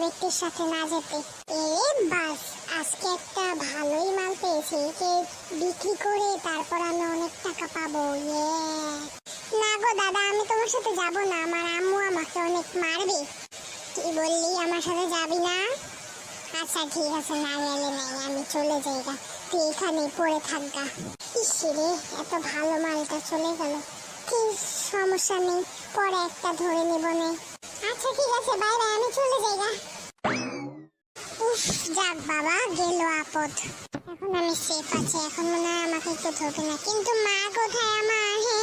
ব্যক্তির সাথে না যেতে। বাস, আজকে একটা ভালোই মাল পেয়েছি, একে বিক্রি করে তারপর আমি অনেক টাকা পাবো। না গো দাদা, আমি তোমার সাথে যাব না, আমার আম্মু আমাকে অনেক মারবে। কি বললি, আমার সাথে যাবি না? আচ্ছা ঠিক আছে, না গেলে নাই, আমি চলে যাই গা, তুই এখানে পড়ে থাকগা। ইসরে, এত ভালো মালটা চলে গেল। কি সমস্যা নেই, পরে একটা ধরে নিব নে। আচ্ছা ঠিক আছে, বাই বাই, আমি চলে যাই গা। উফ, যাক বাবা, গেল আপদ। এখন আমি সেফ আছি, এখন মনে হয় আমাকে একটু ধরবে না। কিন্তু মা কোথায় আমার?